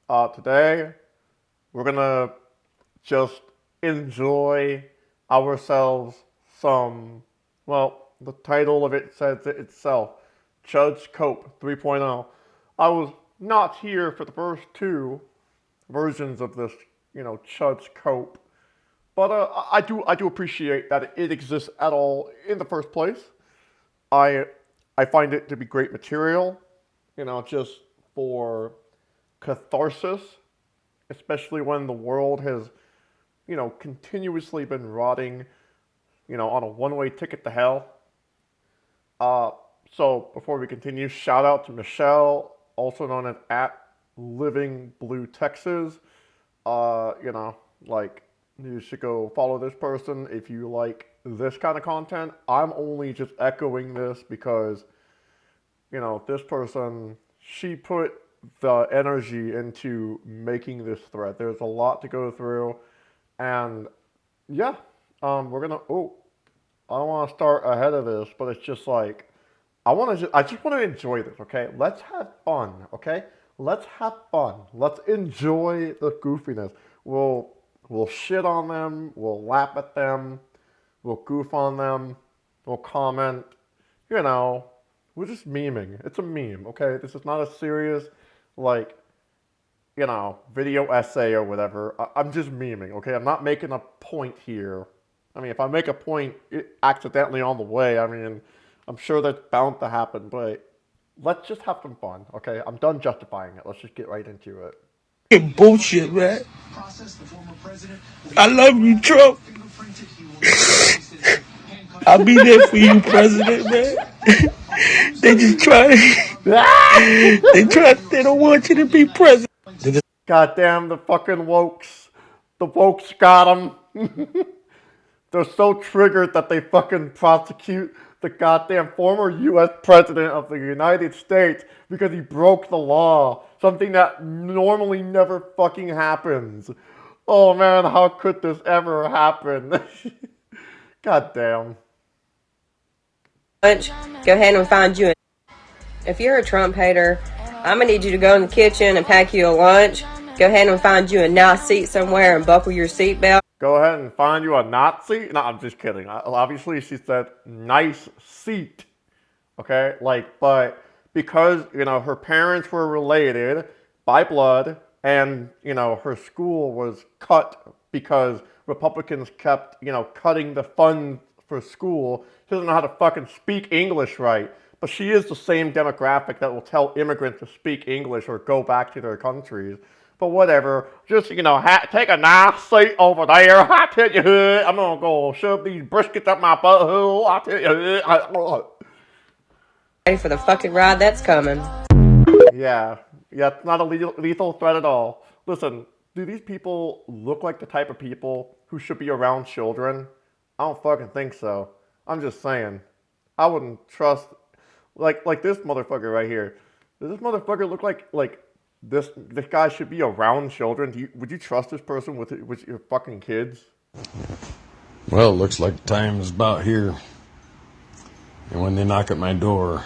Today we're gonna just enjoy ourselves some. Well, the title of it says it itself. Judge Cope 3.0. I was not here for the first two versions of this, Judge Cope, but I do appreciate that it exists at all in the first place. I I find it to be great material, just for catharsis, especially when the world has, continuously been rotting, on a one-way ticket to hell. Uh, so before we continue, shout out to Michelle, also known as at Living Blue Texas. Uh, you know, like you should go follow this person if you like this kind of content. I'm only just echoing this because this person, she put the energy into making this thread. There's a lot to go through, and yeah, we're gonna. Oh, I don't want to start ahead of this, but it's just like I just want to enjoy this. Okay, let's have fun. Okay, let's have fun. Let's enjoy the goofiness. We'll we'll shit on them. We'll laugh at them. We'll goof on them. We'll comment. You know, we're just memeing. It's a meme. Okay, this is not a serious like video essay or whatever. I'm just memeing, okay? I'm not making a point here. I mean, if I make a point accidentally on the way, I mean, I'm sure that's bound to happen, but let's just have some fun, okay? I'm done justifying it. Let's just get right into it. Bullshit, man. I love you, Trump. I'll be there for you, President, man. They just try. They don't want you to be president. Goddamn the fucking wokes. The wokes got them. They're so triggered that they fucking prosecute the goddamn former U.S. president of the United States because he broke the law. Something that normally never fucking happens. Oh man, how could this ever happen? Goddamn. Lunch, go ahead and find you. If you're a Trump hater, I'm gonna need you to go in the kitchen and pack you a lunch. Go ahead and find you a nice seat somewhere and buckle your seatbelt. Go ahead and find you a Nazi? No, I'm just kidding. Obviously, she said nice seat. Okay? But because, her parents were related by blood and, her school was cut because Republicans kept, cutting the funds for school. She doesn't know how to fucking speak English right. But she is the same demographic that will tell immigrants to speak English or go back to their countries. But whatever, just, take a nice seat over there. I tell you, I'm gonna go shove these briskets up my butthole. I tell you, Ready for the fucking ride that's coming. yeah, it's not a lethal threat at all. Listen, do these people look like the type of people who should be around children? I don't fucking think so. I'm just saying. I wouldn't trust, like this motherfucker right here. Does this motherfucker look like this guy should be around children? Would you trust this person with your fucking kids? Well, looks like time is about here. And when they knock at my door,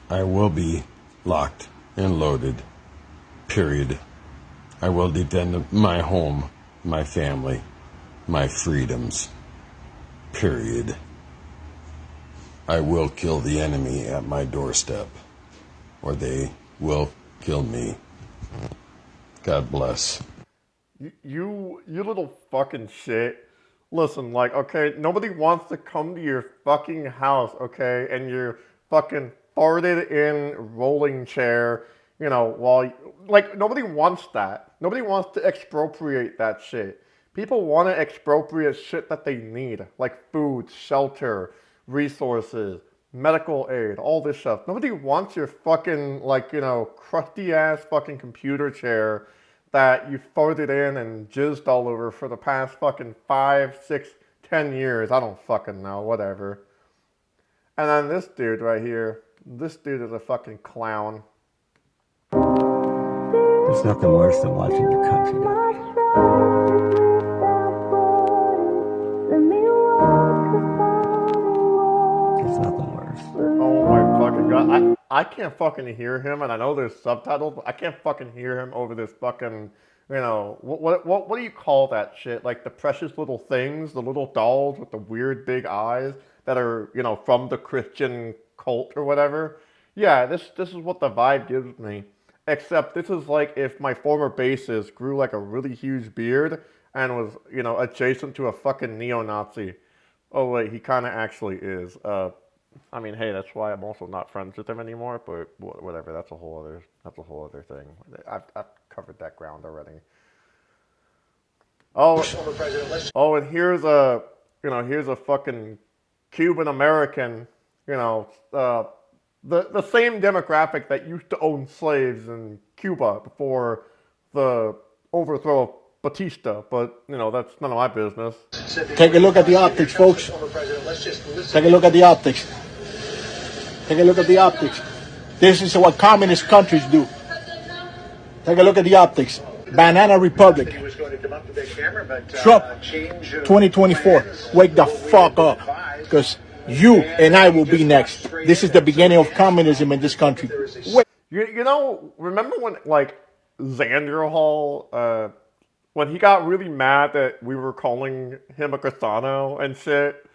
I will be locked and loaded. Period. I will defend my home, my family, my freedoms. Period. I will kill the enemy at my doorstep, or they will kill me. God bless. You little fucking shit. Listen, okay, nobody wants to come to your fucking house, okay, and your fucking farted in rolling chair, nobody wants that. Nobody wants to expropriate that shit. People want to expropriate shit that they need, like food, shelter, resources, medical aid, all this stuff. Nobody wants your fucking, crusty ass fucking computer chair that you farted in and jizzed all over for the past fucking 5, 6, 10 years. I don't fucking know, whatever. And then this dude right here, this dude is a fucking clown. There's nothing worse than watching your country die. There's nothing worse. Oh my fucking god. I can't fucking hear him, and I know there's subtitles, but I can't fucking hear him over this fucking, what do you call that shit? Like the precious little things, the little dolls with the weird big eyes that are, from the Christian cult or whatever. Yeah, this is what the vibe gives me. Except this is like if my former bassist grew like a really huge beard and was, adjacent to a fucking neo-Nazi. Oh wait, he kind of actually is. I mean, hey, that's why I'm also not friends with him anymore. But whatever, that's a whole other thing. I've covered that ground already. Oh, and here's a fucking Cuban American. The same demographic that used to own slaves in Cuba before the overthrow of Batista. But that's none of my business. Take a look at the optics, folks. Take a look at the optics. Take a look at the optics. This is what communist countries do. Take a look at the optics. Banana Republic. Trump 2024. Wake the fuck up. Because you and I will be next. This is the beginning of communism in this country. Wait. Remember when, like, Xander Hall, when he got really mad that we were calling him a Grisano and shit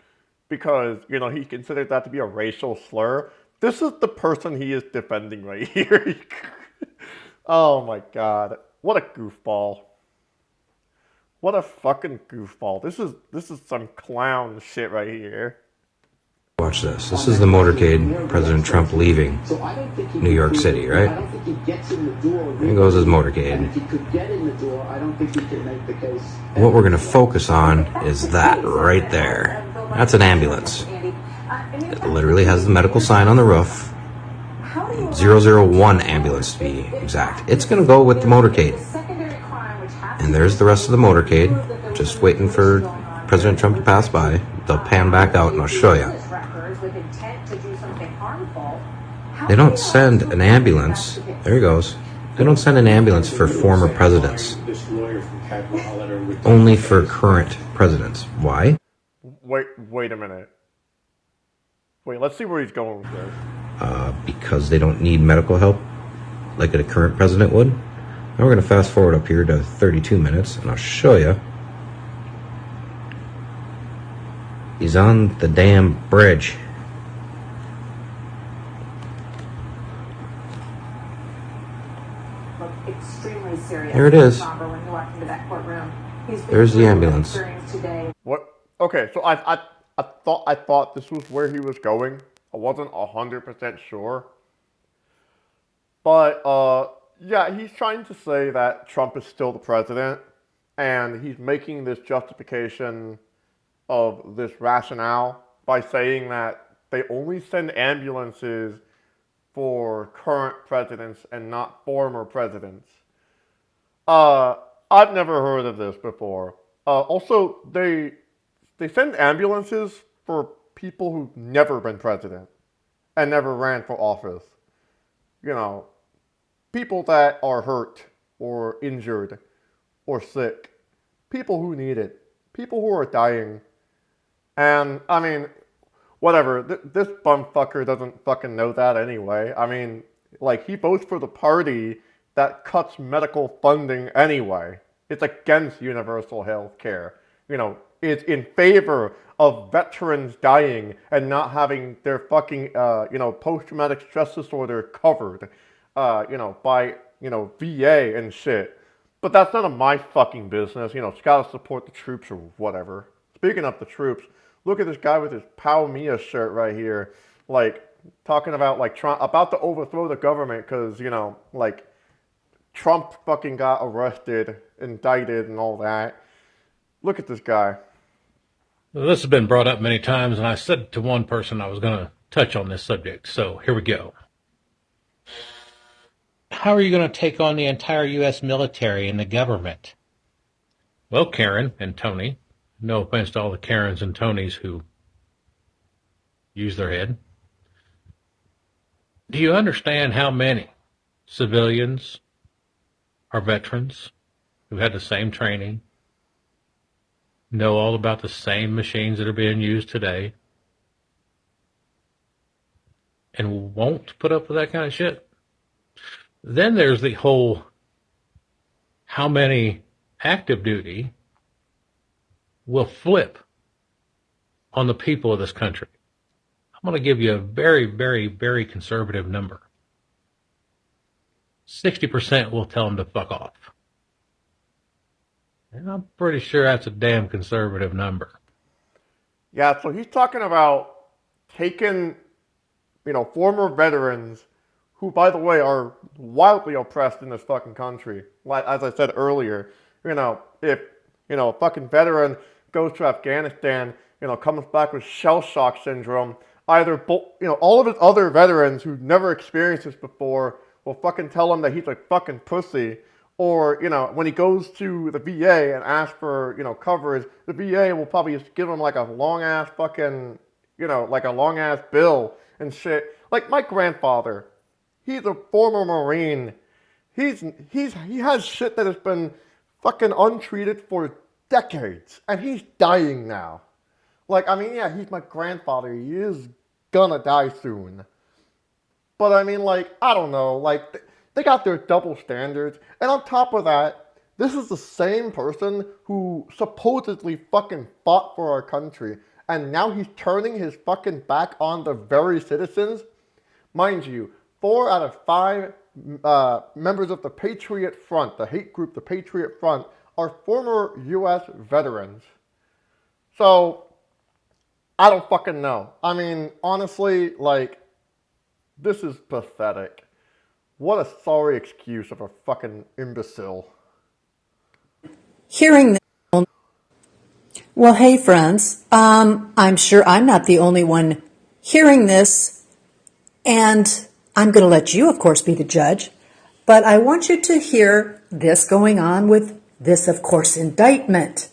because, he considered that to be a racial slur? This is the person he is defending right here. Oh my god. What a goofball. What a fucking goofball. This is some clown shit right here. Watch this. This is the motorcade, President Trump leaving New York City, right? There goes his motorcade. What we're going to focus on is that right there. That's an ambulance. It literally has the medical sign on the roof. 001 ambulance to be exact. It's going to go with the motorcade. And there's the rest of the motorcade, just waiting for President Trump to pass by. They'll pan back out and I'll show you. They don't send an ambulance. There he goes. They don't send an ambulance for former presidents. Only for current presidents. Why? Wait a minute. Wait, let's see where he's going with this. Because they don't need medical help like a current president would. Now we're going to fast forward up here to 32 minutes and I'll show you. He's on the damn bridge. There it is. There's the ambulance. What? Okay, so I thought this was where he was going. I wasn't 100% sure. But yeah, he's trying to say that Trump is still the president, and he's making this justification of this rationale by saying that they only send ambulances for current presidents and not former presidents. I've never heard of this before. Also, they send ambulances for people who've never been president and never ran for office. People that are hurt or injured or sick. People who need it. People who are dying. And, I mean, whatever. This bumfucker doesn't fucking know that anyway. I mean, like, he votes for the party that cuts medical funding anyway. It's against universal health care. It's in favor of veterans dying and not having their fucking, post-traumatic stress disorder covered, by, VA and shit. But that's none of my fucking business. It's gotta support the troops or whatever. Speaking of the troops, look at this guy with his Pau Mia shirt right here. Like, talking about, like, about to overthrow the government because, Trump fucking got arrested, indicted, and all that. Look at this guy. Well, this has been brought up many times, and I said to one person I was going to touch on this subject, so here we go. How are you going to take on the entire U.S. military and the government? Well, Karen and Tony, no offense to all the Karens and Tonys who use their head. Do you understand how many civilians are veterans who had the same training, know all about the same machines that are being used today, and won't put up with that kind of shit. Then there's the whole how many active duty will flip on the people of this country. I'm going to give you a very, very, very conservative number. 60% will tell them to fuck off. And I'm pretty sure that's a damn conservative number. Yeah, so he's talking about taking, former veterans who, by the way, are wildly oppressed in this fucking country. Like, as I said earlier, if, a fucking veteran goes to Afghanistan, comes back with shell shock syndrome, either, all of his other veterans who never experienced this before will fucking tell him that he's a fucking pussy. Or, when he goes to the VA and asks for, coverage, the VA will probably just give him like a long ass fucking, like a long ass bill and shit. Like my grandfather, he's a former Marine. He has shit that has been fucking untreated for decades, and he's dying now. Like, I mean, yeah, he's my grandfather. He is gonna die soon. But I mean, like, I don't know, like, they got their double standards. And on top of that, this is the same person who supposedly fucking fought for our country. And now he's turning his fucking back on the very citizens. Mind you, 4 out of 5 members of the Patriot Front, the hate group, the Patriot Front, are former U.S. veterans. So, I don't fucking know. I mean, honestly, like, this is pathetic. What a sorry excuse of a fucking imbecile. Hearing this, well, hey friends, I'm sure I'm not the only one hearing this, and I'm going to let you, of course, be the judge, but I want you to hear this going on with this, of course, indictment.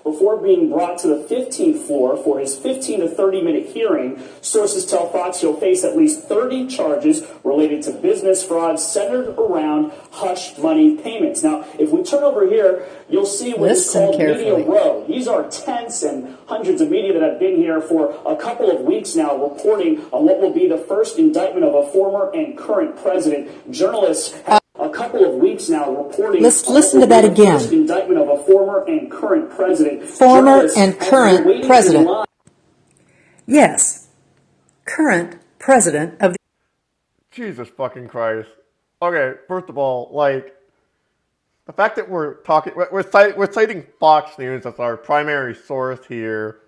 Before being brought to the 15th floor for his 15 to 30-minute hearing, sources tell Fox he'll face at least 30 charges related to business fraud centered around hush money payments. Now, if we turn over here, you'll see what is called Media Row. These are tents and hundreds of media that have been here for a couple of weeks now reporting on what will be the first indictment of a former and current president. Journalists have a couple of weeks now reporting. Let's listen to that again. First indictment of a former and current president. Former and current president. Yes, current president of the. Jesus fucking Christ. Okay, first of all, like, the fact that we're citing Fox News as our primary source here,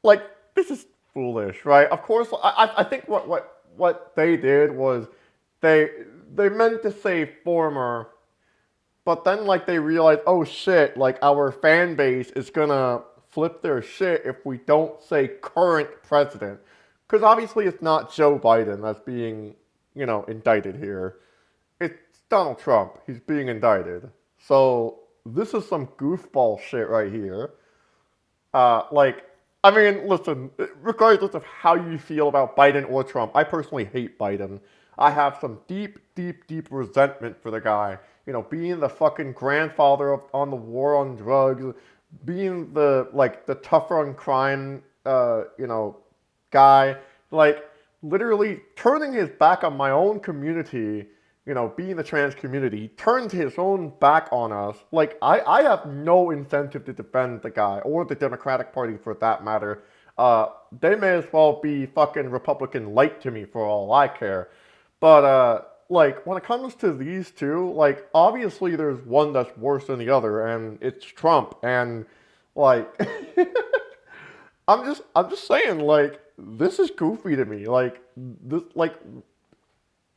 like, this is foolish, right? Of course, I think what they did was they meant to say former, but then, like, they realized, oh shit, like, our fan base is gonna flip their shit if we don't say current president. Because obviously it's not Joe Biden that's being, indicted here. It's Donald Trump. He's being indicted. So, this is some goofball shit right here. I mean, listen, regardless of how you feel about Biden or Trump, I personally hate Biden. I have some deep, deep, deep resentment for the guy. Being the fucking grandfather on the war on drugs, being the tougher on crime, guy, like, literally turning his back on my own community, being the trans community, turned his own back on us. Like, I have no incentive to defend the guy, or the Democratic Party for that matter. They may as well be fucking Republican light to me for all I care. But, like, when it comes to these two, like, obviously there's one that's worse than the other, and it's Trump, and, like, I'm just saying, like, this is goofy to me, like, this, like,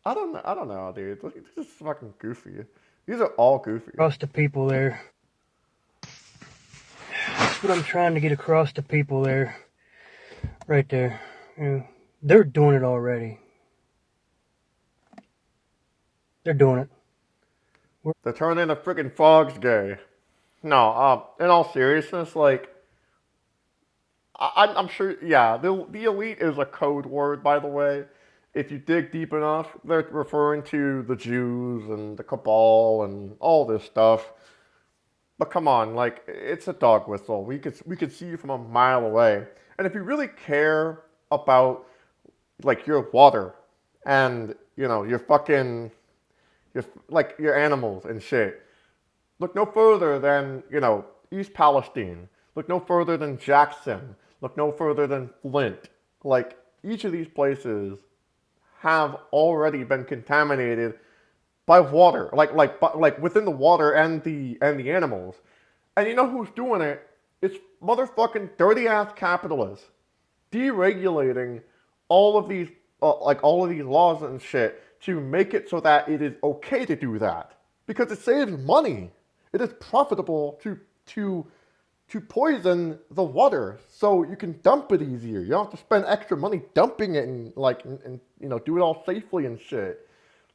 I don't know, dude, this is fucking goofy. These are all goofy. Across to people there. That's what I'm trying to get across to people there. Right there. They're doing it already. They're doing it. They're turning the freaking frogs gay. No, in all seriousness, like, I'm sure, yeah, the elite is a code word, by the way. If you dig deep enough, they're referring to the Jews and the cabal and all this stuff. But come on, like, it's a dog whistle. We could see you from a mile away. And if you really care about, like your water and your fucking your animals and shit. Look no further than East Palestine. Look no further than Jackson. Look no further than Flint. Like each of these places have already been contaminated by water, like within the water and the animals. And you know who's doing it? It's motherfucking dirty ass capitalists deregulating all of these all of these laws and shit to make it so that it is okay to do that because it saves money. It is profitable to poison the water so you can dump it easier. You don't have to spend extra money dumping it and do it all safely and shit.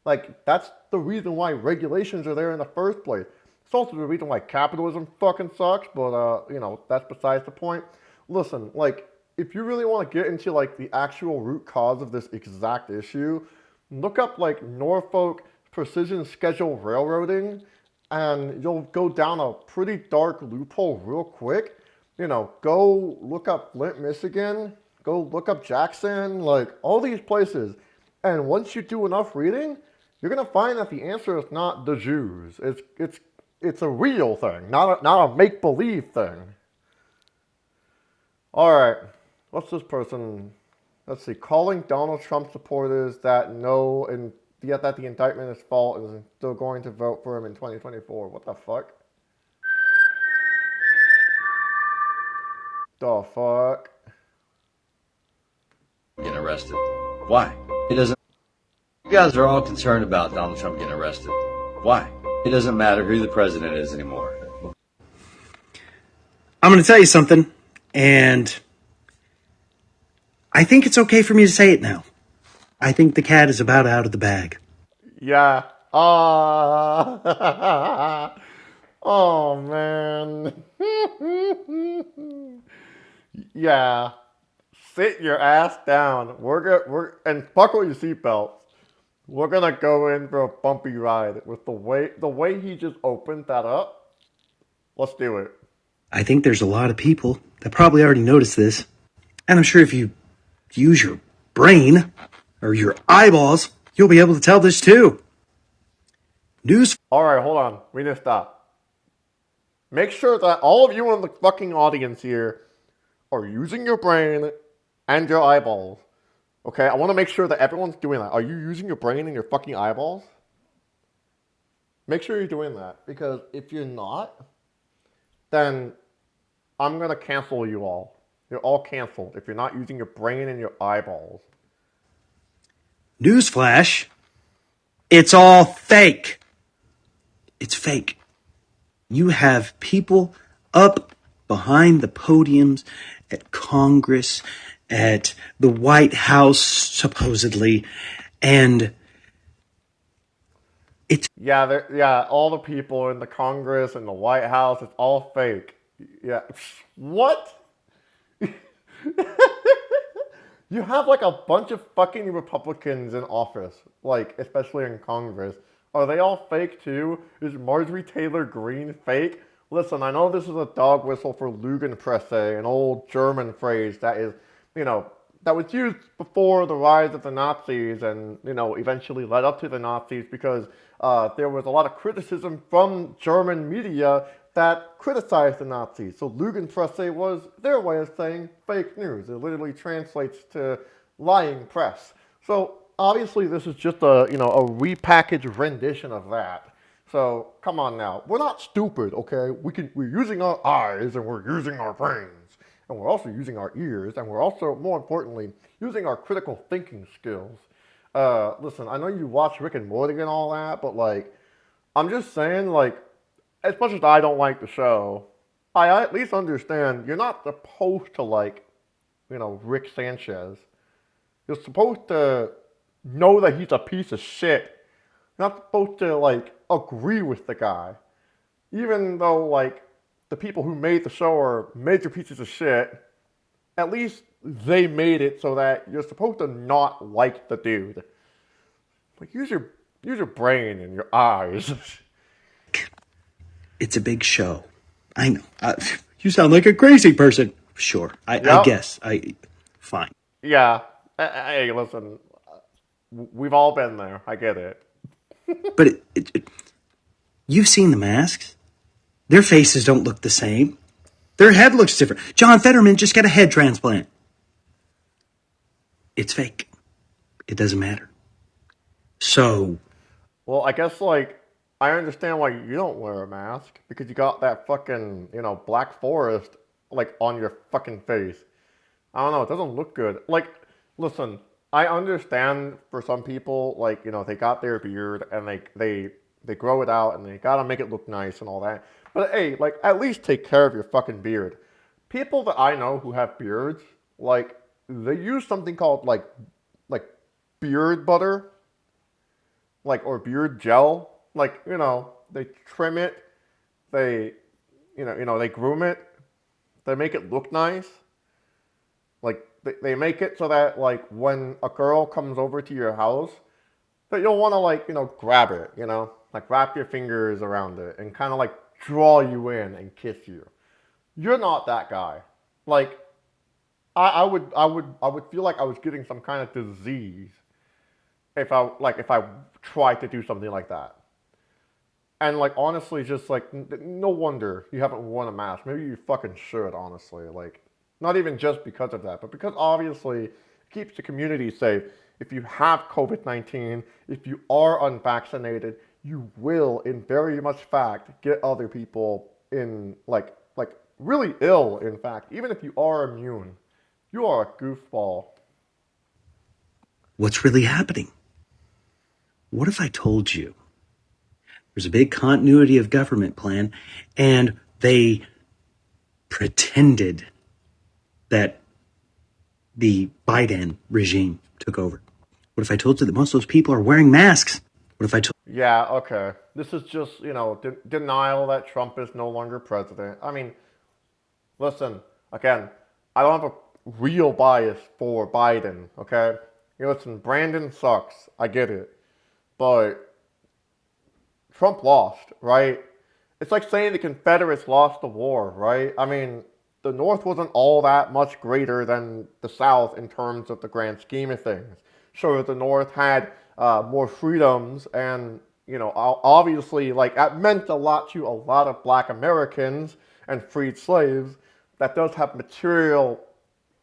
Like that's the reason why regulations are there in the first place. It's also the reason why capitalism fucking sucks, but that's besides the point. Listen, like if you really want to get into like the actual root cause of this exact issue, look up like Norfolk precision schedule railroading and you'll go down a pretty dark loophole real quick. Go look up Flint, Michigan, go look up Jackson, like all these places. And once you do enough reading, you're gonna find that the answer is not the Jews. It's a real thing, not a make-believe thing. All right, what's this person? Let's see. Calling Donald Trump supporters that know and yet that the indictment is false and still going to vote for him in 2024. What the fuck? The fuck? Getting arrested. Why? It doesn't. You guys are all concerned about Donald Trump getting arrested. Why? It doesn't matter who the president is anymore. I'm going to tell you something, and I think it's okay for me to say it now. I think the cat is about out of the bag. Yeah. Oh, man. Yeah. Sit your ass down. We're and buckle your seatbelts. We're gonna go in for a bumpy ride with the way he just opened that up. Let's do it. I think there's a lot of people that probably already noticed this. And I'm sure if you use your brain or your eyeballs, you'll be able to tell this too. All right, hold on. We need to stop. Make sure that all of you in the fucking audience here are using your brain and your eyeballs. Okay, I want to make sure that everyone's doing that. Are you using your brain and your fucking eyeballs? Make sure you're doing that. Because if you're not, then I'm going to cancel you all. You're all canceled if you're not using your brain and your eyeballs. Newsflash, it's all fake. It's fake. You have people up behind the podiums at Congress, at the White House, supposedly, and it's... Yeah, all the people in the Congress and the White House, it's all fake. Yeah. What? You have like a bunch of fucking Republicans in office, like especially in Congress. Are they all fake too? Is Marjorie Taylor Greene fake? Listen, I know this is a dog whistle for Lügenpresse, an old German phrase that is, that was used before the rise of the Nazis and, eventually led up to the Nazis because there was a lot of criticism from German media that criticized the Nazis. So Lügenpresse was their way of saying fake news. It literally translates to lying press. So obviously this is just a repackaged rendition of that. So come on now, we're not stupid, okay? We're using our eyes and we're using our brains and we're also using our ears and we're also, more importantly, using our critical thinking skills. Listen, I know you watch Rick and Morty and all that, but like, I'm just saying, like, as much as I don't like the show, I at least understand you're not supposed to like, Rick Sanchez. You're supposed to know that he's a piece of shit. You're not supposed to like agree with the guy. Even though like the people who made the show are major pieces of shit, at least they made it so that you're supposed to not like the dude. Like use your brain and your eyes. It's a big show. I know. You sound like a crazy person. Sure. I guess. Fine. Yeah. Hey, listen, we've all been there. I get it. But you've seen the masks. Their faces don't look the same. Their head looks different. John Fetterman just got a head transplant. It's fake. It doesn't matter. So, Well, I guess like I understand why you don't wear a mask because you got that fucking black forest like on your fucking face. I don't know. It doesn't look good. Like, listen, I understand for some people like they got their beard and they grow it out and they gotta make it look nice and all that. But hey, like at least take care of your fucking beard. People that I know who have beards, like they use something called like beard butter like or beard gel, like they trim it, they they groom it, they make it look nice, like they make it so that like when a girl comes over to your house, that you'll want to like grab it, like wrap your fingers around it and kind of like draw you in and kiss you. You're not that guy. Like I would feel like I was getting some kind of disease if I tried to do something like that. And like honestly, just like no wonder you haven't worn a mask. Maybe you fucking should, honestly. Like not even just because of that, but because obviously it keeps the community safe. If you have COVID-19, if you are unvaccinated, you will, in very much fact, get other people in like really ill. In fact, even if you are immune, you are a goofball. what's really happening? What if I told you there's a big continuity of government plan and they pretended that the Biden regime took over? What if I told you that most of those people are wearing masks? What if I told Yeah, okay. This is just, denial that Trump is no longer president. I mean, listen, again, I don't have a real bias for Biden, okay? Listen, Brandon sucks. I get it. But Trump lost, right? It's like saying the Confederates lost the war, right? I mean, the North wasn't all that much greater than the South in terms of the grand scheme of things. Sure, the North had more freedoms, and obviously, like that meant a lot to a lot of Black Americans and freed slaves. That does have material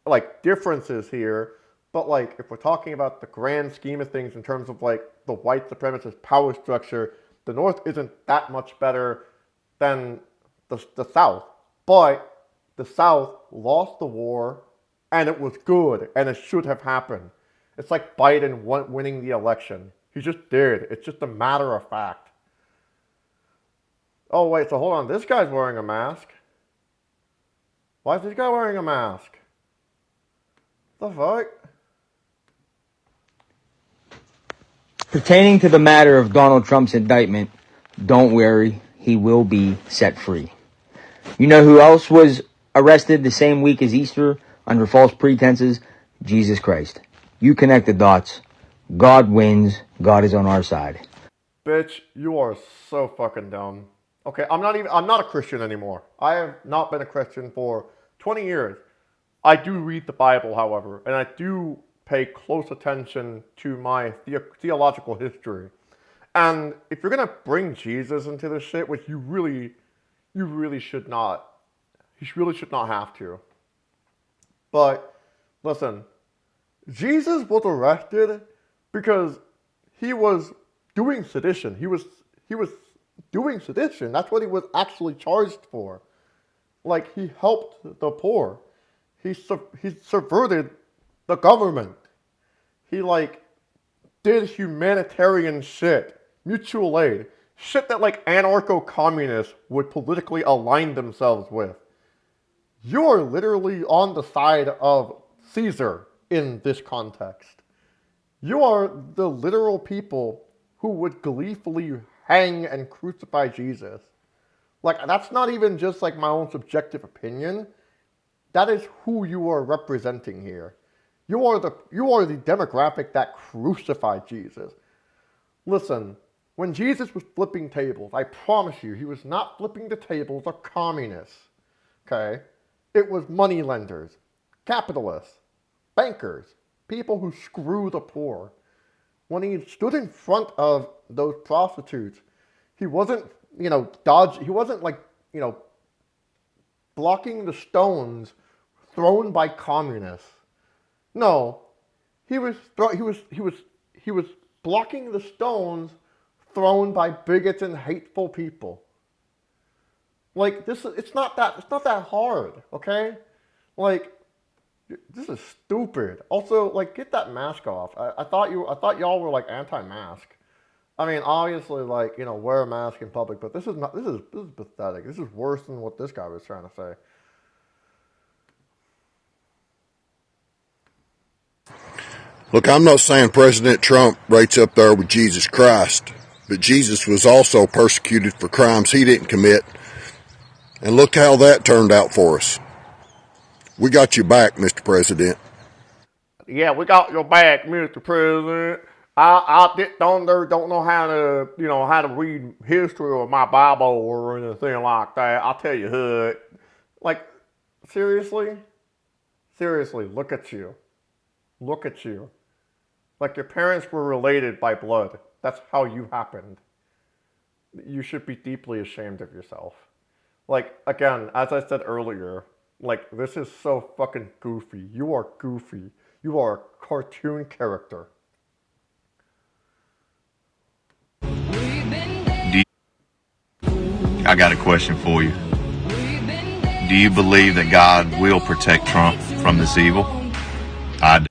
like differences here, but like if we're talking about the grand scheme of things in terms of like the white supremacist power structure, the North isn't that much better than the South. But the South lost the war, and it was good, and it should have happened. It's like Biden winning the election. He just did. It's just a matter of fact. Oh, wait, so hold on. This guy's wearing a mask. Why is this guy wearing a mask? The fuck? Pertaining to the matter of Donald Trump's indictment, don't worry, he will be set free. You know who else was arrested the same week as Easter under false pretenses? Jesus Christ. You connect the dots. God wins. God is on our side. Bitch, you are so fucking dumb. Okay, I'm not a Christian anymore. I have not been a Christian for 20 years. I do read the Bible, however, and I do pay close attention to my theological history. And if you're gonna bring Jesus into this shit, which you really should not, have to. But listen, Jesus was arrested because he was doing sedition. He was doing sedition. That's what he was actually charged for. Like he helped the poor. He subverted the government. He like did humanitarian shit, mutual aid, shit that like anarcho-communists would politically align themselves with. You're literally on the side of Caesar in this context. You are the literal people who would gleefully hang and crucify Jesus. Like, that's not even just like my own subjective opinion. That is who you are representing here. You are the demographic that crucified Jesus. Listen, when Jesus was flipping tables, I promise you, he was not flipping the tables of communists. Okay? It was moneylenders, capitalists, bankers, people who screw the poor. When he stood in front of those prostitutes, he wasn't, he wasn't like, blocking the stones thrown by communists. No, he was blocking the stones thrown by bigots and hateful people. Like it's not that hard, okay? Like this is stupid. Also, like get that mask off. I thought y'all were like anti-mask. I mean, obviously, like wear a mask in public, but this is pathetic. This is worse than what this guy was trying to say. Look, I'm not saying President Trump rates up there with Jesus Christ, but Jesus was also persecuted for crimes he didn't commit. And look how that turned out for us. We got you back, Mr. President. Yeah, we got your back, Mr. President. I don't know how to how to read history or my Bible or anything like that. I'll tell you what. Like, seriously, look at you. Look at you. Like your parents were related by blood. That's how you happened. You should be deeply ashamed of yourself. Like, again, as I said earlier, like, this is so fucking goofy. You are goofy. You are a cartoon character. I got a question for you. Do you believe that God will protect Trump from this evil? I do.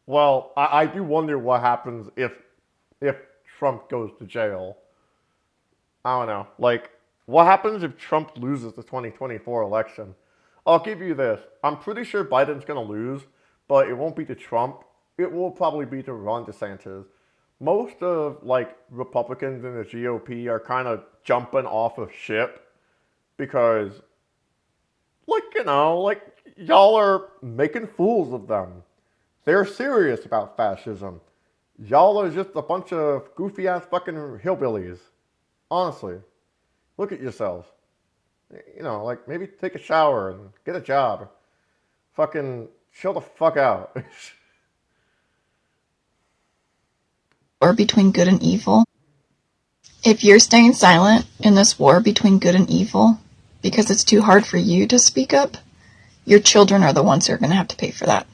Well, I do wonder what happens if Trump goes to jail. I don't know. Like, what happens if Trump loses the 2024 election? I'll give you this. I'm pretty sure Biden's going to lose, but it won't be to Trump. It will probably be to Ron DeSantis. Most of, like, Republicans in the GOP are kind of jumping off of ship because, like, y'all are making fools of them. They're serious about fascism. Y'all are just a bunch of goofy-ass fucking hillbillies. Honestly. Look at yourselves. Like, maybe take a shower and get a job. Fucking chill the fuck out. War between good and evil. If you're staying silent in this war between good and evil because it's too hard for you to speak up, your children are the ones who are going to have to pay for that.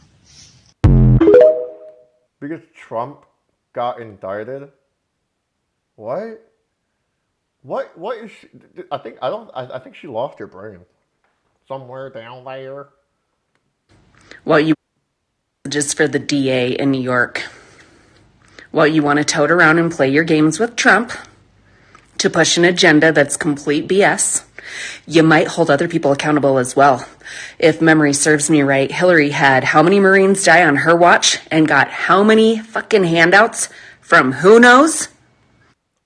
Because Trump got indicted? What? What is she? I think she lost her brain. Somewhere down there. Well, you just for the DA in New York. Well, you want to tote around and play your games with Trump to push an agenda that's complete BS. You might hold other people accountable as well. If memory serves me right, Hillary had how many Marines die on her watch and got how many fucking handouts from who knows?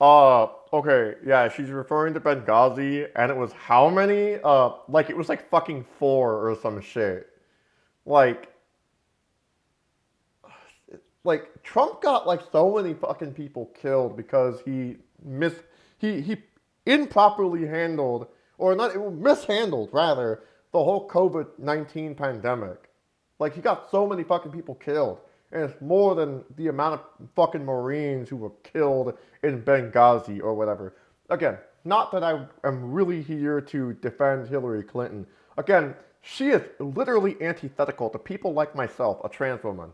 Okay, yeah, she's referring to Benghazi, and it was how many? It was like fucking 4 or some shit. Like, Trump got like so many fucking people killed because he improperly handled, or not, mishandled rather, the whole COVID-19 pandemic. Like, he got so many fucking people killed. And it's more than the amount of fucking Marines who were killed in Benghazi or whatever. Again, not that I am really here to defend Hillary Clinton. Again, she is literally antithetical to people like myself, a trans woman.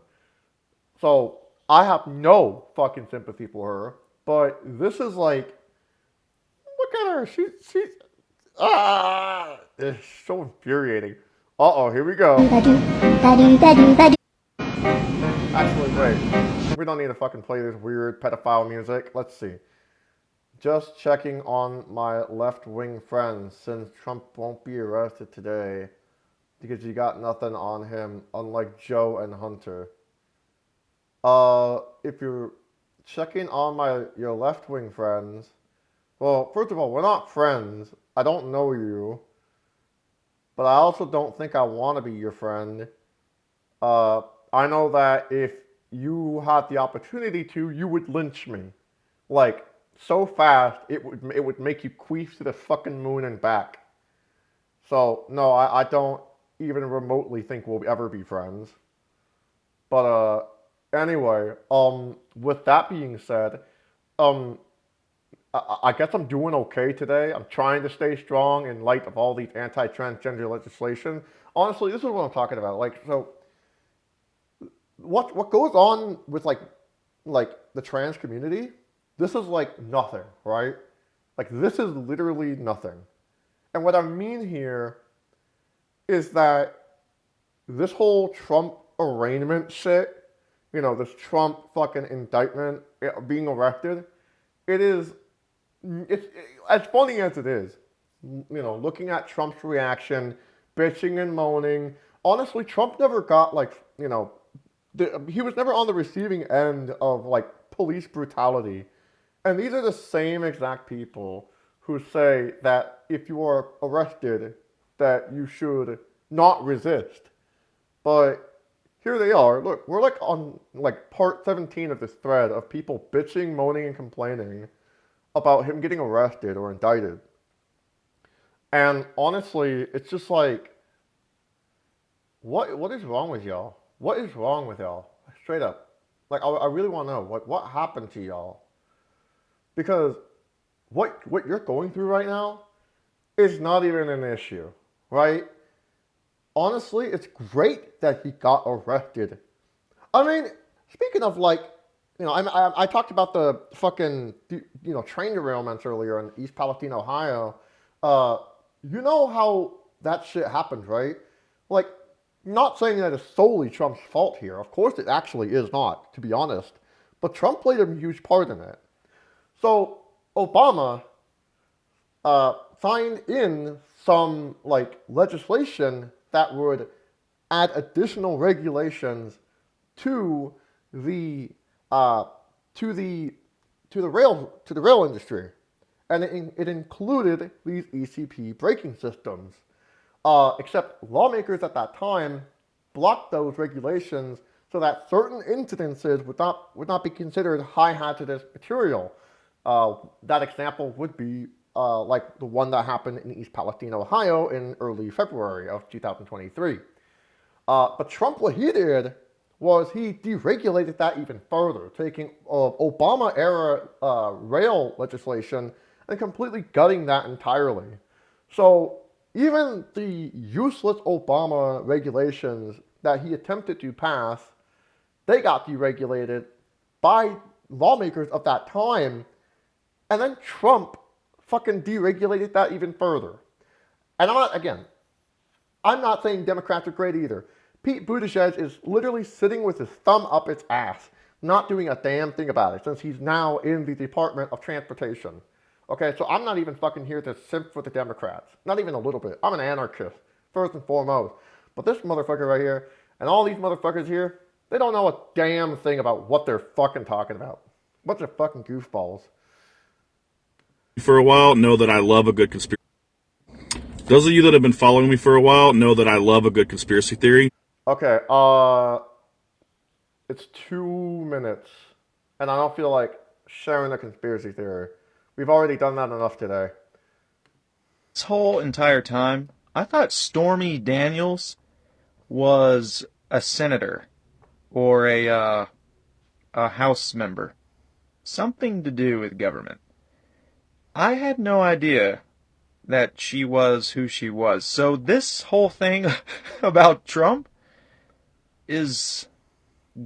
So, I have no fucking sympathy for her. But this is like, look at her. She's it's so infuriating. Uh-oh, here we go. Actually, wait. We don't need to fucking play this weird pedophile music. Let's see. Just checking on my left-wing friends since Trump won't be arrested today because you got nothing on him, unlike Joe and Hunter. If you're checking on your left-wing friends, well, first of all, we're not friends. I don't know you. But I also don't think I want to be your friend. I know that if you had the opportunity to, you would lynch me. Like, so fast, it would make you queef to the fucking moon and back. So, no, I don't even remotely think we'll ever be friends. But anyway, with that being said, um, I guess I'm doing okay today. I'm trying to stay strong in light of all these anti-transgender legislation. Honestly, this is what I'm talking about. Like, so what goes on with like the trans community? This is like nothing, right? Like this is literally nothing. And what I mean here is that this whole Trump arraignment shit, you know, this Trump fucking indictment, being arrested, it is, it's as funny as it is, you know, looking at Trump's reaction, bitching and moaning. Honestly, Trump never got like, you know, he was never on the receiving end of like police brutality. And these are the same exact people who say that if you are arrested, that you should not resist. But here they are. Look, we're like on like part 17 of this thread of people bitching, moaning, and complaining about him getting arrested or indicted. And honestly, it's just like, what is wrong with y'all? What is wrong with y'all? Straight up. Like, I really want to know what happened to y'all. Because what you're going through right now is not even an issue, right? Honestly, it's great that he got arrested. I mean, speaking of like, you know, I talked about the fucking, you know, train derailments earlier in East Palestine, Ohio. You know how that shit happened, right? Like, not saying that it's solely Trump's fault here. Of course it actually is not, to be honest. But Trump played a huge part in it. So Obama signed in some like legislation that would add additional regulations to the rail industry, and it included these ECP braking systems. Except lawmakers at that time blocked those regulations so that certain incidences would not be considered high hazardous material. That example would be like the one that happened in East Palestine, Ohio in early February of 2023. But Trump, what he did was he deregulated that even further, taking Obama-era rail legislation and completely gutting that entirely. So even the useless Obama regulations that he attempted to pass, they got deregulated by lawmakers of that time, and then Trump fucking deregulated that even further. And I'm not saying Democrats are great either. Pete Buttigieg is literally sitting with his thumb up its ass, not doing a damn thing about it, since he's now in the Department of Transportation. Okay, so I'm not even fucking here to simp for the Democrats. Not even a little bit. I'm an anarchist, first and foremost. But this motherfucker right here, and all these motherfuckers here, they don't know a damn thing about what they're fucking talking about. Bunch of fucking goofballs. For a while, know that I love a good conspiracy. Those of you that have been following me for a while know that I love a good conspiracy theory. Okay, it's 2 minutes, and I don't feel like sharing a conspiracy theory. We've already done that enough today. This whole entire time, I thought Stormy Daniels was a senator or a House member. Something to do with government. I had no idea that she was who she was. So this whole thing about Trump is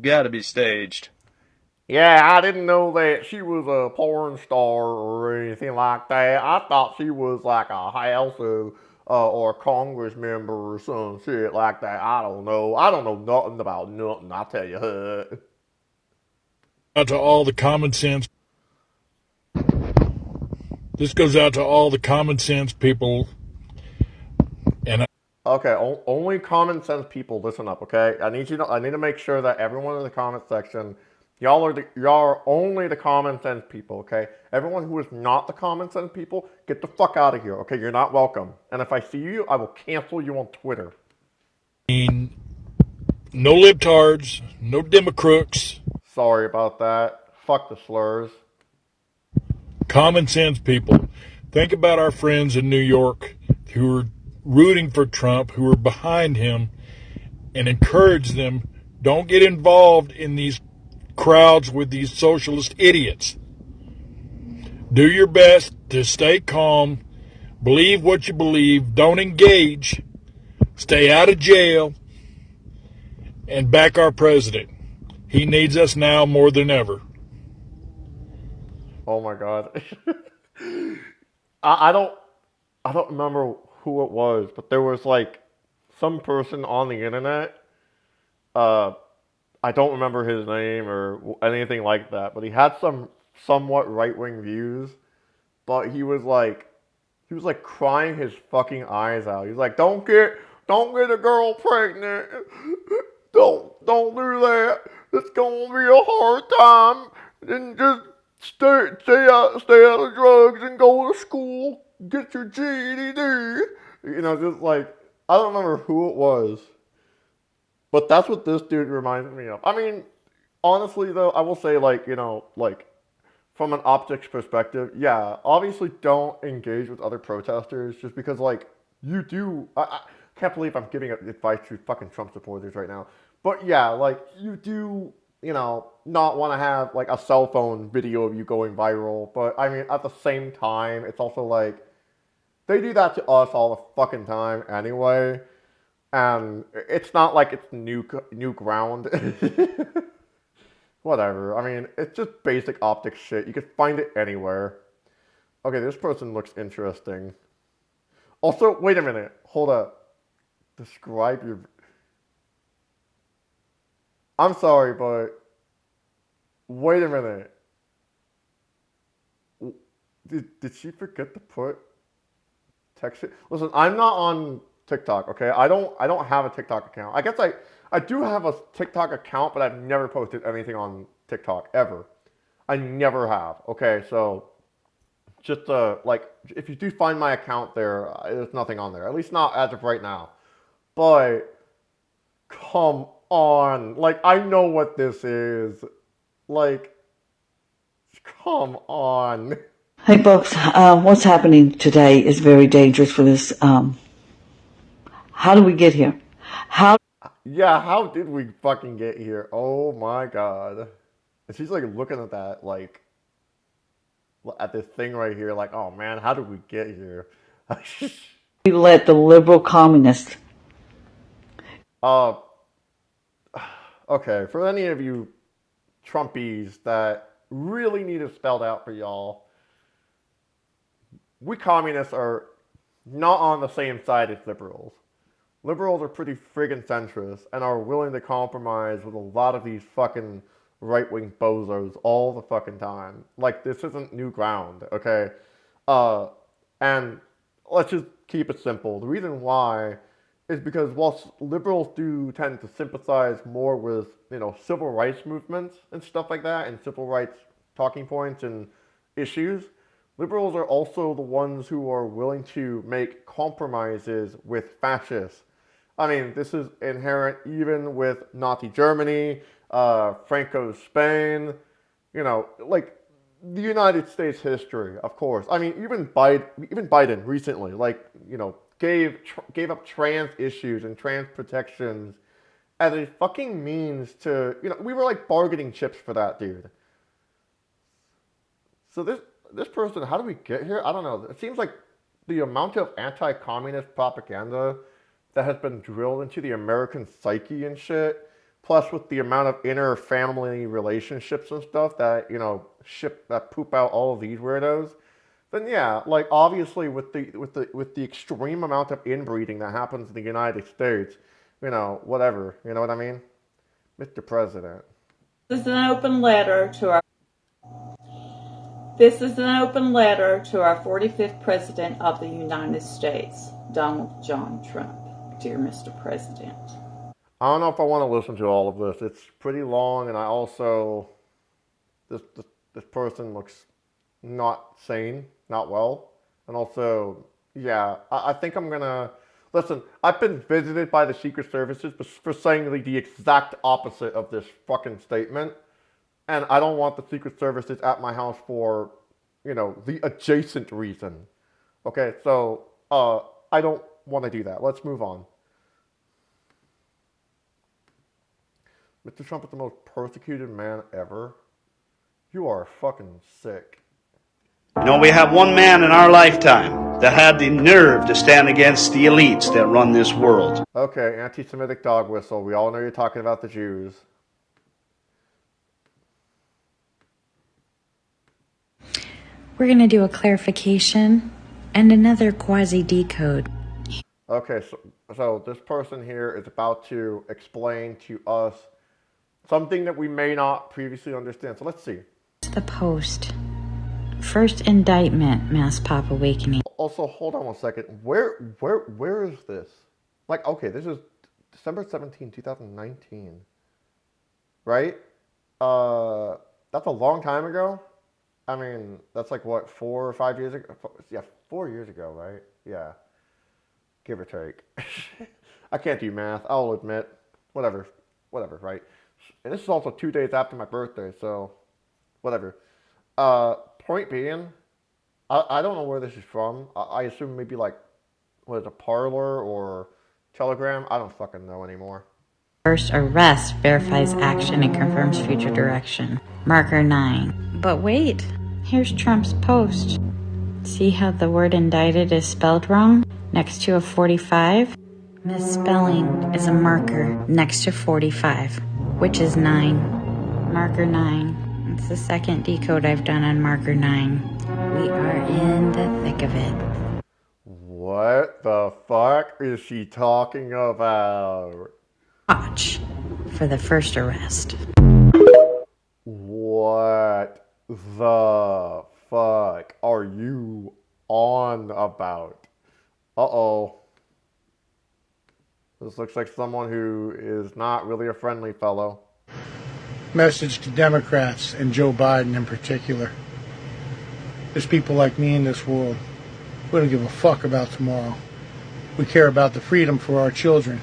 gotta be staged. Yeah, I didn't know that she was a porn star or anything like that. I thought she was like a house or a Congress member or some shit like that. I don't know. I don't know nothing about nothing, I tell you. Out to all the common sense. This goes out to all the common sense people. And okay, only common sense people listen up, okay? I need to make sure that everyone in the comment section, y'all are only the common sense people, okay? Everyone who is not the common sense people, get the fuck out of here, okay? You're not welcome. And if I see you, I will cancel you on Twitter. No libtards, no democrooks. Sorry about that. Fuck the slurs. Common sense people. Think about our friends in New York who are rooting for Trump, who are behind him, and encourage them, don't get involved in these crowds with these socialist idiots. Do your best to stay calm, believe what you believe, don't engage, stay out of jail, and back our president. He needs us now more than ever. Oh my god. I don't remember who it was, but there was like some person on the internet. Uh, I don't remember his name or anything like that, but he had some somewhat right wing views. But he was like crying his fucking eyes out. He's like, don't get a girl pregnant. Don't do that. It's gonna be a hard time. Then just stay out of drugs and go to school. Get your GED. You know, just like I don't remember who it was, but that's what this dude reminds me of. I mean, honestly though, I will say like like from an optics perspective, yeah, obviously don't engage with other protesters just because like you do. I can't believe I'm giving advice to fucking Trump supporters right now. But yeah, like you do, not want to have like a cell phone video of you going viral. But I mean, at the same time, it's also like they do that to us all the fucking time anyway. And it's not like it's new ground. Whatever. I mean, it's just basic optics shit. You can find it anywhere. Okay, this person looks interesting. Also, wait a minute. Hold up. Describe your... I'm sorry, but... Wait a minute. Did she forget to put text it? Listen, I'm not on TikTok, okay? I don't have a TikTok account. I guess I do have a TikTok account, but I've never posted anything on TikTok ever. I never have. Okay, so just like if you do find my account there, there's nothing on there. At least not as of right now. But come on, like I know what this is. Like, come on. Hey, folks, what's happening today is very dangerous for this. How do we get here? Yeah, how did we fucking get here? Oh my god. And she's like looking at that, like, at this thing right here, like, oh man, how did we get here? We let the liberal communists. uh, okay, for any of you Trumpies that really need it spelled out for y'all, we communists are not on the same side as liberals. Liberals are pretty friggin' centrist and are willing to compromise with a lot of these fucking right-wing bozos all the fucking time. Like, this isn't new ground, okay? And let's just keep it simple. The reason why is because whilst liberals do tend to sympathize more with, civil rights movements and stuff like that, and civil rights talking points and issues, liberals are also the ones who are willing to make compromises with fascists. I mean, this is inherent even with Nazi Germany, Franco's Spain, like the United States history, of course. I mean, even Biden recently, like, gave up trans issues and trans protections as a fucking means to, we were like bargaining chips for that, dude. So this person, how do we get here? I don't know. It seems like the amount of anti-communist propaganda that has been drilled into the American psyche and shit, plus with the amount of inner family relationships and stuff that, that poop out all of these weirdos, then yeah, like obviously with the extreme amount of inbreeding that happens in the United States, whatever, you know what I mean? Mr. President. This is an open letter to our This is an open letter to our 45th President of the United States, Donald John Trump. Dear Mr. President. I don't know if I want to listen to all of this. It's pretty long, and I also... This person looks not sane, not well. And also, yeah, I think I'm gonna... Listen, I've been visited by the Secret Services for saying the exact opposite of this fucking statement. And I don't want the Secret Services at my house for, the adjacent reason. Okay, so, I don't want to do that. Let's move on. Mr. Trump is the most persecuted man ever. You are fucking sick. You know, we have one man in our lifetime that had the nerve to stand against the elites that run this world. Okay, anti-Semitic dog whistle. We all know you're talking about the Jews. We're going to do a clarification and another quasi-decode. Okay, so this person here is about to explain to us something that we may not previously understand. So let's see. The Post. First indictment, mass pop awakening. Also, hold on one second. Where is this? Like, okay, this is December 17, 2019. Right? That's a long time ago. I mean, that's like what, 4 or 5 years ago? Yeah, 4 years ago, right? Yeah. Give or take. I can't do math, I'll admit. Whatever, right? And this is also 2 days after my birthday, so whatever. Point being, I don't know where this is from. I assume maybe like, what is it, Parler or Telegram? I don't fucking know anymore. First arrest verifies action and confirms future direction. Marker 9. But wait, here's Trump's post. See how the word indicted is spelled wrong? Next to a 45? Misspelling is a marker next to 45, which is 9. Marker 9. It's the second decode I've done on marker 9. We are in the thick of it. What the fuck is she talking about? Watch for the first arrest. What the fuck are you on about? Uh-oh. This looks like someone who is not really a friendly fellow. Message to Democrats and Joe Biden in particular. There's people like me in this world. We don't give a fuck about tomorrow. We care about the freedom for our children,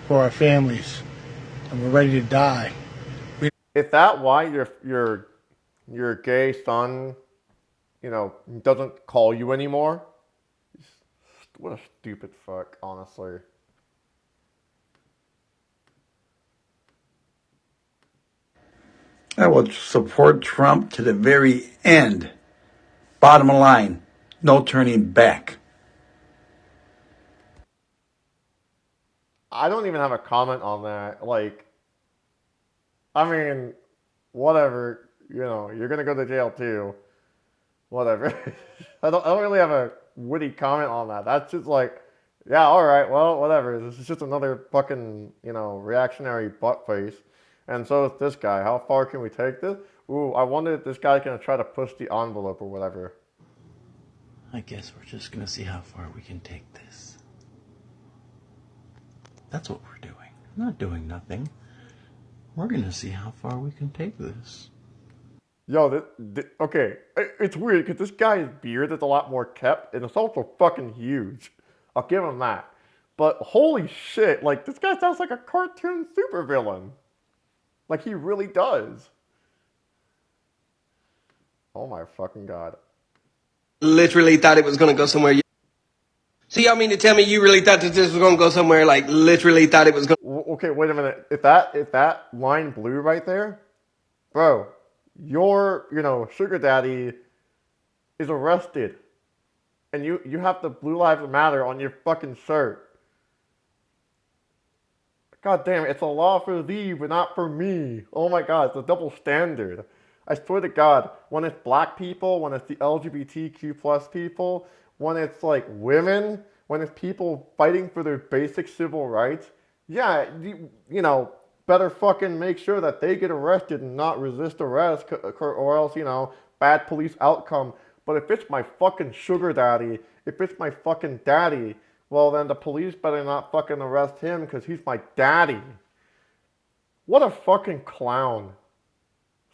for our families, and we're ready to die. Is that why your gay son, doesn't call you anymore? What a stupid fuck, honestly. I will support Trump to the very end. Bottom line, no turning back. I don't even have a comment on that. Like, I mean, whatever, you're gonna go to jail too. Whatever. I don't really have a witty comment on that. That's just like, yeah, alright, well, whatever. This is just another fucking, reactionary butt face. And so is this guy. How far can we take this? Ooh, I wonder if this guy's gonna try to push the envelope or whatever. I guess we're just gonna see how far we can take this. That's what we're doing. We're not doing nothing. We're gonna see how far we can take this. Yo, okay, it's weird because this guy's beard is a lot more kept, and it's also fucking huge. I'll give him that. But holy shit, like, this guy sounds like a cartoon supervillain. Like, he really does. Oh my fucking god. Literally thought it was going to go somewhere. So y'all mean to tell me you really thought that this was going to go somewhere, like literally thought it was going to... Okay, wait a minute. If that line blue right there, bro, your, sugar daddy is arrested. And you have the Blue Lives Matter on your fucking shirt. God damn it, it's a law for thee, but not for me. Oh my god, it's a double standard. I swear to God, when it's black people, when it's the LGBTQ plus people, when it's like women, when it's people fighting for their basic civil rights, yeah, better fucking make sure that they get arrested and not resist arrest, or else, bad police outcome. But if it's my fucking sugar daddy, if it's my fucking daddy, well then the police better not fucking arrest him because he's my daddy. What a fucking clown.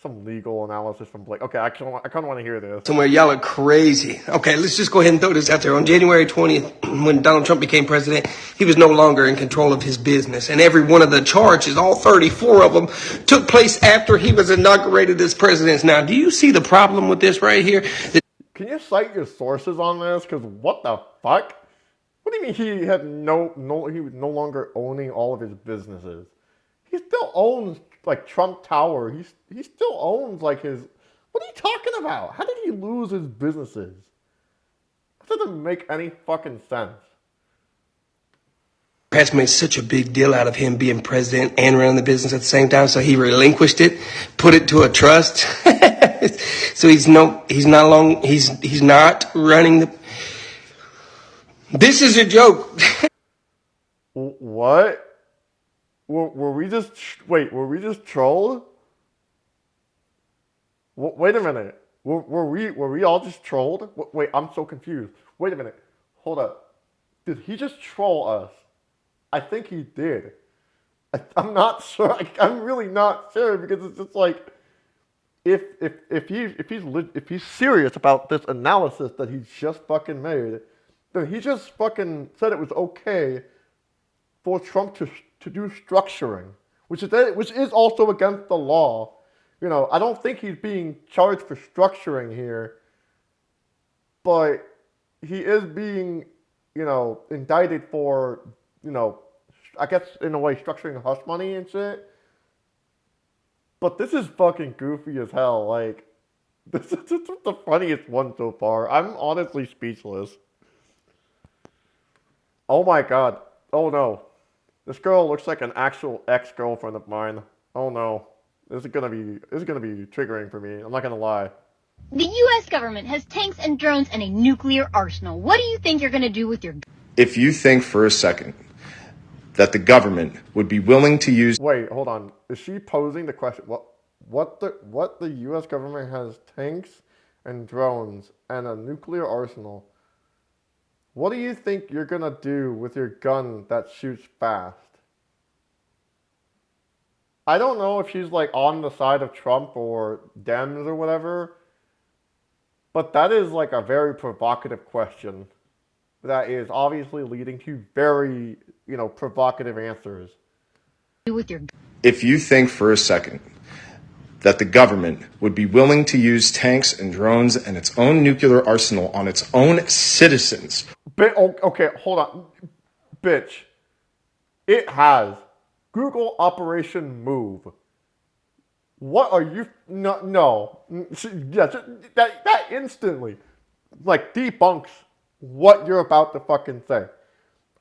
Some legal analysis from Blake. Okay, I kind of want to hear this. Somewhere y'all are crazy. Okay, let's just go ahead and throw this out there. On January 20th, when Donald Trump became president, he was no longer in control of his business. And every one of the charges, all 34 of them, took place after he was inaugurated as president. Now, do you see the problem with this right here? Can you cite your sources on this? Because what the fuck? What do you mean he was no longer owning all of his businesses? He still owns like Trump Tower. He still owns like his. What are you talking about? How did he lose his businesses? That doesn't make any fucking sense. Democrats made such a big deal out of him being president and running the business at the same time, so he relinquished it, put it to a trust. So he's not running the. This is a joke. What? Were we just were we just trolled? Wait a minute. Were we all just trolled? Wait, I'm so confused. Wait a minute. Hold up. Did he just troll us? I think he did. I'm not sure. I'm really not sure because it's just like if he's serious about this analysis that he just fucking made, then he just fucking said it was okay for Trump to do structuring, which is also against the law. You know, I don't think he's being charged for structuring here, but he is being, you know, indicted for, you know, I guess in a way structuring hush money and shit. But this is fucking goofy as hell. Like, this is the funniest one so far. I'm honestly speechless. Oh my god. Oh no. This girl looks like an actual ex-girlfriend of mine. Oh no. This is gonna be triggering for me. I'm not gonna lie. The U.S. government has tanks and drones and a nuclear arsenal. What do you think you're going to do with your... If you think for a second that the government would be willing to use... Wait, hold on. Is she posing the question? What the U.S. government has tanks and drones and a nuclear arsenal? What do you think you're gonna do with your gun that shoots fast? I don't know if she's like on the side of Trump or Dems or whatever, but that is like a very provocative question that is obviously leading to very, you know, provocative answers. If you think for a second that the government would be willing to use tanks and drones and its own nuclear arsenal on its own citizens... Okay, hold on. Bitch. It has. Google Operation Move. What are you... No. Yeah, that instantly, like, debunks what you're about to fucking say.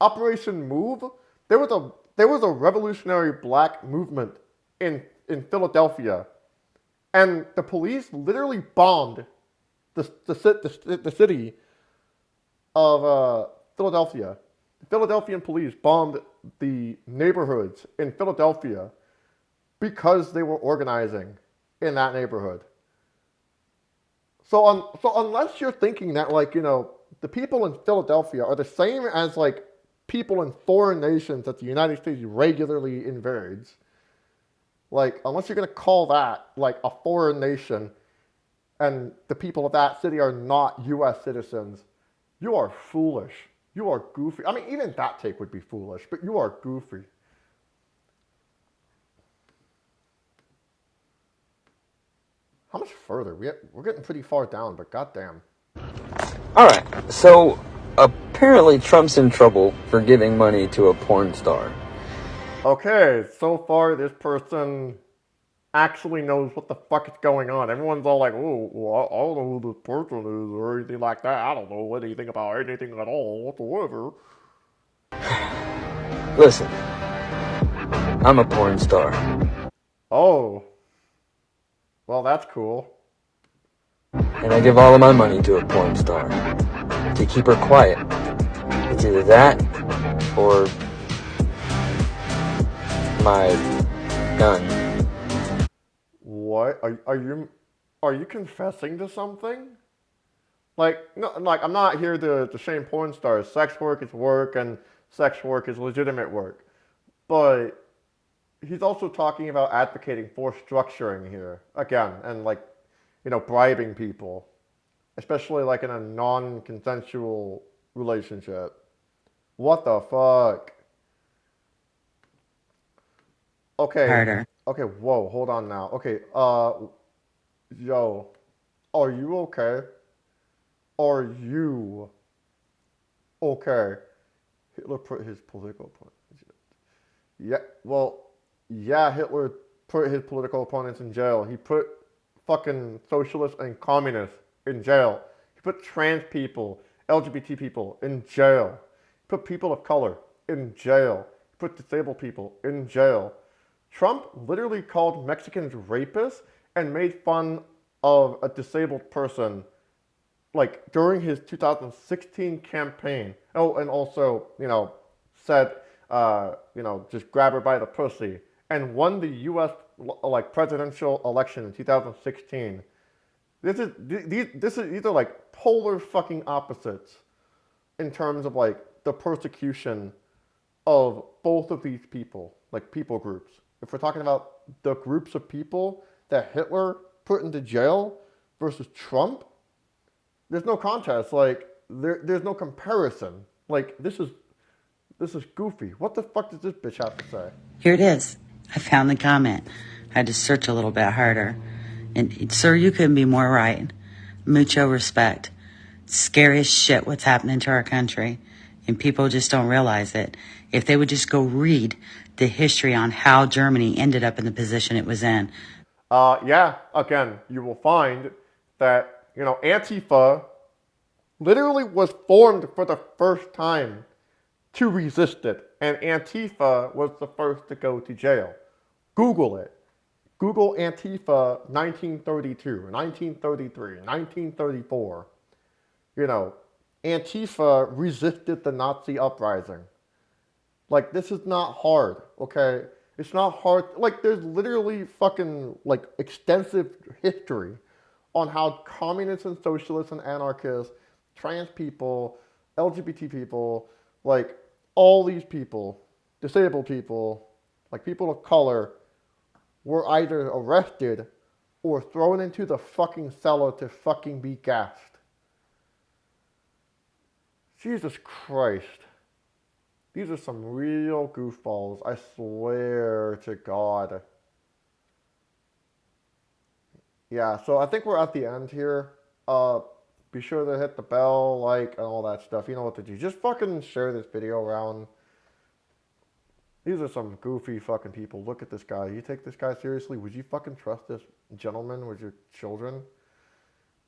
Operation Move? There was a revolutionary black movement in Philadelphia, and the police literally bombed the city of Philadelphia. The Philadelphian police bombed the neighborhoods in Philadelphia because they were organizing in that neighborhood. So unless you're thinking that, like, you know, the people in Philadelphia are the same as, like, people in foreign nations that the United States regularly invades, like, unless you're going to call that, like, a foreign nation and the people of that city are not U.S. citizens, you are foolish. You are goofy. I mean, even that take would be foolish, but you are goofy. How much further? We're getting pretty far down, but goddamn. Alright, so apparently Trump's in trouble for giving money to a porn star. Okay, so far this person actually knows what the fuck is going on. Everyone's all like, oh, well, I don't know who this person is or anything like that. I don't know anything about anything at all whatsoever. Listen, I'm a porn star. Oh. Well, that's cool. And I give all of my money to a porn star to keep her quiet. It's either that or my gun. What? Are you confessing to something? Like, no, like, I'm not here to shame porn stars. Sex work is work, and sex work is legitimate work. But he's also talking about advocating for structuring here again, and, like, you know, bribing people, especially like in a non-consensual relationship. What the fuck? Okay. Harder. Okay, whoa, hold on now. Okay, yo, are you okay? Are you okay? Hitler put his political opponents. Yeah, well, yeah, Hitler put his political opponents in jail. He put fucking socialists and communists in jail. He put trans people, LGBT people in jail. He put people of color in jail. He put disabled people in jail. Trump literally called Mexicans rapists and made fun of a disabled person like during his 2016 campaign. Oh, and also, said, just grab her by the pussy, and won the U.S. like presidential election in 2016. These are like polar fucking opposites in terms of like the persecution of both of these people, like people groups. If we're talking about the groups of people that Hitler put into jail versus Trump, there's no contest. Like there's no comparison. Like this is goofy. What the fuck does this bitch have to say? Here it is. I found the comment. I had to search a little bit harder. And, sir, you couldn't be more right. Mucho respect. Scary as shit what's happening to our country. And people just don't realize it. If they would just go read the history on how Germany ended up in the position it was in. Yeah, again, you will find that, Antifa literally was formed for the first time to resist it. And Antifa was the first to go to jail. Google it. Google Antifa 1932, 1933, 1934. Antifa resisted the Nazi uprising. Like, this is not hard, okay? It's not hard. Like, there's literally fucking, like, extensive history on how communists and socialists and anarchists, trans people, LGBT people, like, all these people, disabled people, like, people of color, were either arrested or thrown into the fucking cellar to fucking be gassed. Jesus Christ. These are some real goofballs, I swear to God. Yeah, so I think we're at the end here. Be sure to hit the bell, like, and all that stuff. You know what to do. Just fucking share this video around. These are some goofy fucking people. Look at this guy. You take this guy seriously? Would you fucking trust this gentleman with your children?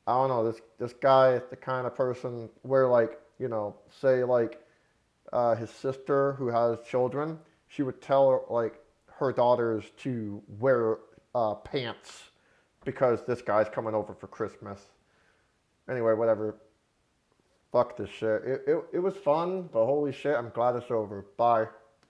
I don't know. This guy is the kind of person where, like, say, like, his sister who has children, she would tell like her daughters to wear pants because this guy's coming over for Christmas. Anyway, whatever. Fuck this shit. It was fun, but holy shit, I'm glad it's over. Bye.